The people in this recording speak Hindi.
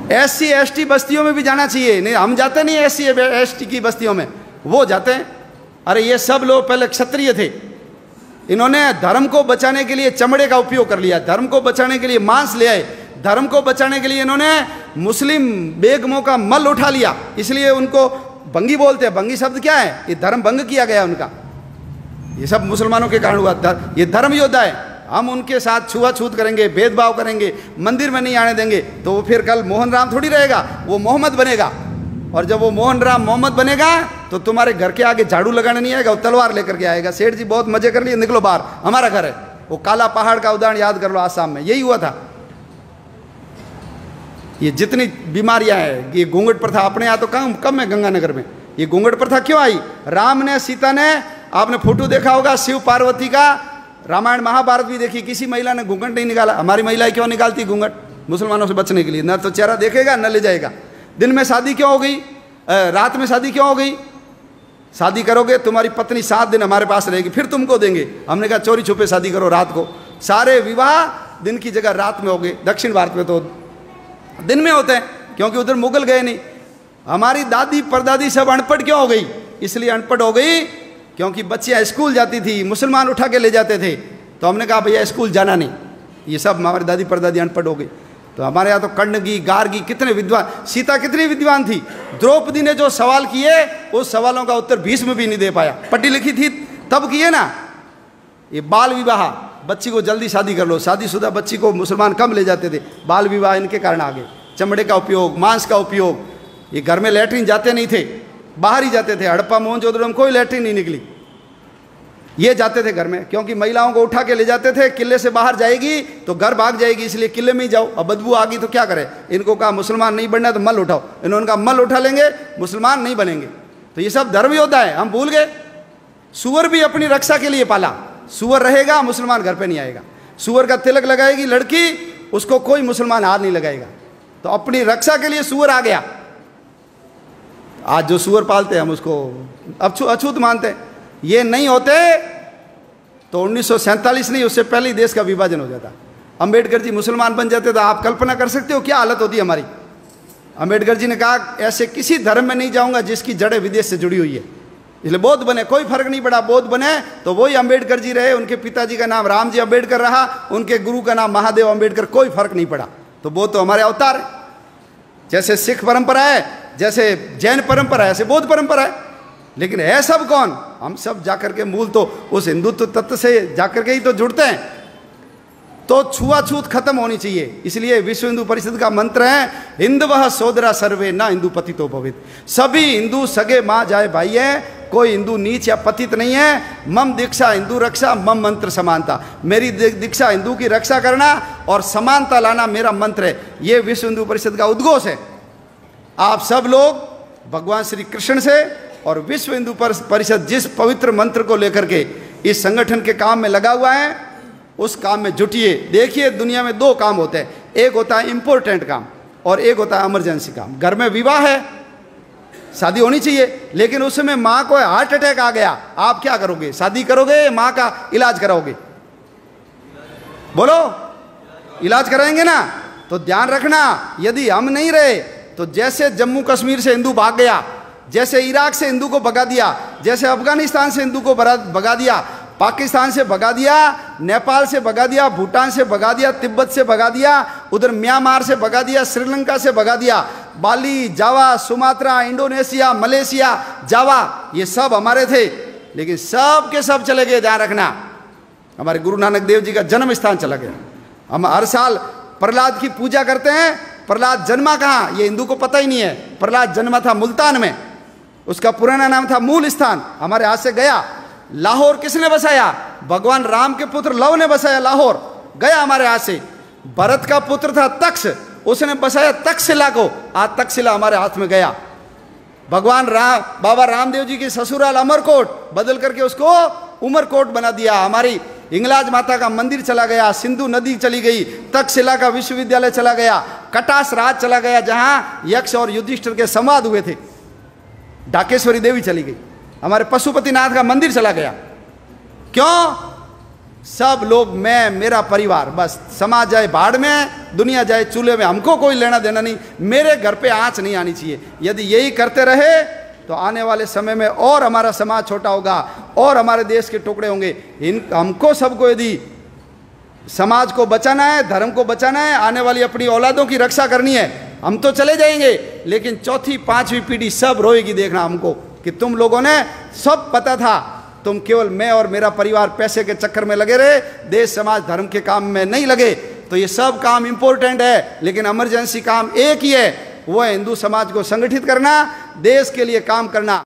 SC ST बस्तियों में भी जाना चाहिए। नहीं, हम जाते नहीं SC ST की बस्तियों में, वो जाते हैं। अरे ये सब लोग पहले क्षत्रिय थे, इन्होंने धर्म को बचाने के लिए चमड़े का उपयोग कर लिया, धर्म को बचाने के लिए मांस ले आए, धर्म को बचाने के लिए इन्होंने मुस्लिम बेगमों का मल उठा लिया, इसलिए उनको बंगी बोलते हैं। बंगी शब्द क्या है? ये धर्म भंग किया गया उनका। ये सब मुसलमानों के कारण हुआ। ये धर्म योद्धा है, हम उनके साथ छुआछूत करेंगे, भेदभाव करेंगे, मंदिर में नहीं आने देंगे, तो वो फिर कल मोहन राम थोड़ी रहेगा, वो मोहम्मद बनेगा। और जब वो मोहन राम मोहम्मद बनेगा तो तुम्हारे घर के आगे झाड़ू लगाने नहीं आएगा, वो तलवार लेकर के आएगा। सेठ जी बहुत मजे कर लिए, निकलो बाहर, हमारा घर है। वो काला पहाड़ का उदाहरण याद कर लो, आसाम में यही हुआ था। ये जितनी बीमारियां हैं, ये घूंघट प्रथा अपने यहाँ तो कम है गंगानगर में। ये घूंघट प्रथा क्यों आई? राम ने, सीता ने, आपने फोटो देखा होगा शिव पार्वती का, रामायण महाभारत भी देखी, किसी महिला ने घूंघट नहीं निकाला। हमारी महिलाएं क्यों निकालती घूंघट? मुसलमानों से बचने के लिए। न तो चेहरा देखेगा न ले जाएगा। दिन में शादी क्यों हो गई? रात में शादी क्यों हो गई? शादी करोगे तुम्हारी पत्नी 7 दिन हमारे पास रहेगी, फिर तुमको देंगे। हमने कहा चोरी छुपे शादी करो रात को। सारे विवाह दिन की जगह रात में हो गए। दक्षिण भारत में तो दिन में होते हैं, क्योंकि उधर मुगल गए नहीं। हमारी दादी परदादी सब अनपढ़ क्यों हो गई? इसलिए अनपढ़ हो गई क्योंकि बच्चियां स्कूल जाती थी, मुसलमान उठा के ले जाते थे, तो हमने कहा भैया स्कूल जाना नहीं। ये सब हमारी दादी परदादी अनपढ़ हो गई। तो हमारे यहाँ तो कण्णगी, गार्गी, कितने विद्वान, सीता कितनी विद्वान थी। द्रौपदी ने जो सवाल किए उस सवालों का उत्तर भीष्म भी नहीं दे पाया। पढ़ी लिखी थी तब किए ना। ये बाल विवाह, बच्ची को जल्दी शादी कर लो, शादीशुदा बच्ची को मुसलमान कम ले जाते थे। बाल विवाह इनके कारण आ गए। चमड़े का उपयोग, मांस का उपयोग। ये घर में लैट्रिन जाते नहीं थे, बाहर ही जाते थे। हड़प्पा मोहनजोदड़ो में कोई लैट्रिन नहीं निकली, ये जाते थे घर में, क्योंकि महिलाओं को उठा के ले जाते थे। किले से बाहर जाएगी तो घर भाग जाएगी, इसलिए किले में ही जाओ। अब बदबू आ गई तो क्या करें? इनको कहा मुसलमान नहीं बनना तो मल उठाओ। इन्होंने कहा मल उठा लेंगे, मुसलमान नहीं बनेंगे। तो ये सब धर्म योद्धा है, हम भूल गए। सुअर भी अपनी रक्षा के लिए पाला। सुअर रहेगा, मुसलमान घर पे नहीं आएगा। सुअर का तिलक लगाएगी लड़की, उसको कोई मुसलमान हाथ नहीं लगाएगा। तो अपनी रक्षा के लिए सुअर आ गया। आज जो सुअर पालते हैं हम उसको अछूत मानते हैं। ये नहीं होते तो 1947 नहीं, उससे पहले ही देश का विभाजन हो जाता। अंबेडकर जी मुसलमान बन जाते तो आप कल्पना कर सकते हो क्या हालत होती हमारी। अंबेडकर जी ने कहा ऐसे किसी धर्म में नहीं जाऊंगा जिसकी जड़ें विदेश से जुड़ी हुई है। इसलिए बौद्ध बने, कोई फर्क नहीं पड़ा। बौद्ध बने तो वही अंबेडकर जी रहे, उनके पिताजी का नाम रामजी अंबेडकर रहा, उनके गुरु का नाम महादेव अंबेडकर, कोई फर्क नहीं पड़ा। तो बौद्ध तो हमारे अवतार है। जैसे सिख परंपरा है, जैसे जैन परंपरा है, ऐसे बौद्ध परंपरा है। लेकिन है सब कौन? हम सब जाकर के मूल तो उस हिंदुत्व तत्व से जाकर के ही तो जुड़ते हैं। तो छुआछूत खत्म होनी चाहिए। इसलिए विश्व हिंदू परिषद का मंत्र है हिंदवः सोदरा सर्वे ना हिंदू पतितो भवेत्। सभी हिंदू सगे माँ जाए भाई है, कोई हिंदू नीच या पतित नहीं है। मम दीक्षा हिंदू रक्षा, मम मंत्र समानता। मेरी दीक्षा हिंदू की रक्षा करना और समानता लाना मेरा मंत्र है। ये विश्व हिंदू परिषद का उद्घोष है। आप सब लोग भगवान श्री कृष्ण से और विश्व हिंदू परिषद जिस पवित्र मंत्र को लेकर के इस संगठन के काम में लगा हुआ है, उस काम में जुटिए। देखिए दुनिया में 2 काम होते हैं, एक होता है इंपॉर्टेंट काम और एक होता है इमरजेंसी काम। घर में विवाह है, शादी होनी चाहिए, लेकिन उसमें माँ को हार्ट अटैक आ गया, आप क्या करोगे? शादी करोगे, माँ का इलाज कराओगे? बोलो, इलाज कराएंगे ना? तो ध्यान रखना, यदि हम नहीं रहे तो जैसे जम्मू कश्मीर से हिंदू भाग गया, जैसे इराक से हिंदू को भगा दिया, जैसे अफगानिस्तान से हिंदू को भगा दिया, पाकिस्तान से भगा दिया, नेपाल से भगा दिया, भूटान से भगा दिया, तिब्बत से भगा दिया, उधर म्यांमार से भगा दिया, श्रीलंका से भगा दिया, बाली, जावा, सुमात्रा, इंडोनेशिया, मलेशिया, जावा, ये सब हमारे थे, लेकिन सब के सब चले गए। ध्यान रखना, हमारे गुरु नानक देव जी का जन्म स्थान चला गया। हम हर साल प्रहलाद की पूजा करते हैं। प्रहलाद जन्मा कहाँ, ये हिंदू को पता ही नहीं है। प्रहलाद जन्मा था मुल्तान में, उसका पुराना नाम था मूल स्थान, हमारे हाथ से गया। लाहौर किसने बसाया? भगवान राम के पुत्र लव ने बसाया लाहौर, गया हमारे हाथ से। भरत का पुत्र था तक्ष, उसने बसाया तक्षशिला को, आज तक्षशिला हमारे हाथ में गया। भगवान राम, बाबा रामदेव जी की ससुराल अमरकोट बदल करके उसको उमरकोट बना दिया। हमारी हिंगलाज माता का मंदिर चला गया, सिंधु नदी चली गई, तक्षशिला का विश्वविद्यालय चला गया, कटास राज चला गया जहां यक्ष और युधिष्ठिर के संवाद हुए थे, ढाकेश्वरी देवी चली गई, हमारे पशुपतिनाथ का मंदिर चला गया। क्यों? सब लोग, मैं, मेरा परिवार, बस समाज जाए भाड़ में, दुनिया जाए चूल्हे में, हमको कोई लेना देना नहीं, मेरे घर पे आंच नहीं आनी चाहिए। यदि यही करते रहे तो आने वाले समय में और हमारा समाज छोटा होगा और हमारे देश के टुकड़े होंगे। हमको सबको यदि समाज को बचाना है, धर्म को बचाना है, आने वाली अपनी औलादों की रक्षा करनी है, हम तो चले जाएंगे, लेकिन चौथी पांचवी पीढ़ी सब रोएगी। देखना हमको कि तुम लोगों ने सब पता था, तुम केवल मैं और मेरा परिवार पैसे के चक्कर में लगे रहे, देश समाज धर्म के काम में नहीं लगे। तो ये सब काम इंपॉर्टेंट है, लेकिन इमरजेंसी काम एक ही है, वो है हिंदू समाज को संगठित करना, देश के लिए काम करना।